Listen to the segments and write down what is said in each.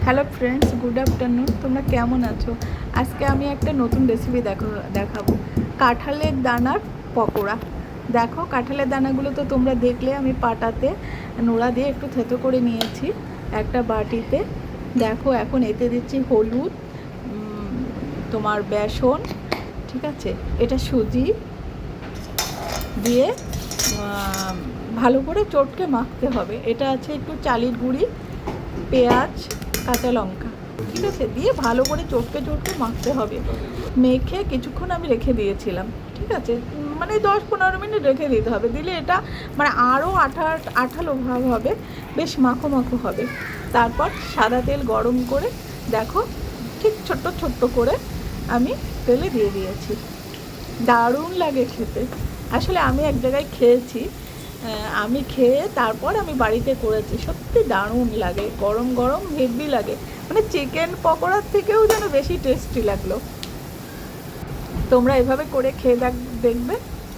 Hello friends, good afternoon. তোমরা কেমন আছো? আজকে আমি একটা নতুন রেসিপি দেখাবো কাঁঠালের দানার পকোড়া। দেখো, কাঁঠালের দানাগুলো তো তোমরা দেখলে আমি পাটাতে নোড়া দিয়ে একটু থেতো করে নিয়েছি একটা বাটিতে। দেখো, এখন এতে দিচ্ছি হলুদ, তোমার বেসন, ঠিক আছে, এটা সুজি দিয়ে ভালো করে চটকে মাখতে হবে। এটা আছে একটু চালের গুঁড়ি, পেঁয়াজ, কাঁচা লঙ্কা, ঠিক আছে, দিয়ে ভালো করে চটকে চটকে মাখতে হবে। মেখে কিছুক্ষণ আমি রেখে দিয়েছিলাম, ঠিক আছে, মানে 10-15 মিনিট রেখে দিতে হবে। দিলে এটা মানে আরও আঠালো ভাব হবে, বেশ মাখো মাখো হবে। তারপর সাদা তেল গরম করে দেখো ঠিক ছোট্ট ছোট্ট করে আমি তেলে দিয়ে দিয়েছি। দারুণ লাগে খেতে। আসলে আমি এক জায়গায় খেয়েছি, আমি খেয়ে তারপর আমি বাড়িতে করেছি, সত্যি দারুণ লাগে, গরম গরম হেভি লাগে, মানে চিকেন পকোড়ার থেকেও যেন বেশি টেস্টি লাগলো। তোমরা এভাবে করে খেয়ে দেখবে,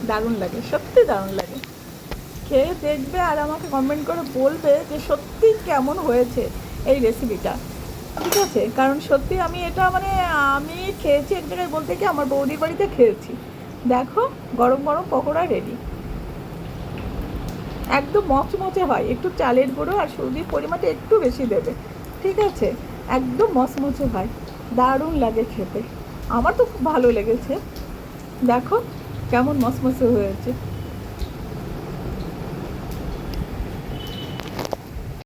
দারুণ লাগে, সত্যি দারুণ লাগে। খেয়ে দেখবে আর আমাকে কমেন্ট করে বলবে যে সত্যি কেমন হয়েছে এই রেসিপিটা, ঠিক আছে। কারণ সত্যি আমি এটা মানে আমি খেয়েছি এক জায়গায়, বলতে কি আমার বৌদির বাড়িতে খেয়েছি। দেখো, গরম গরম পকোড়া রেডি, একদম মচমচে হয়। একটু চালের গুঁড়ো আর সুজির পরিমাণটা একটু বেশি দেবে, ঠিক আছে, একদম মচমচে হয়, দারুণ লাগে খেতে। আমার তো খুব ভালো লেগেছে। দেখো কেমন মচমচে হয়েছে।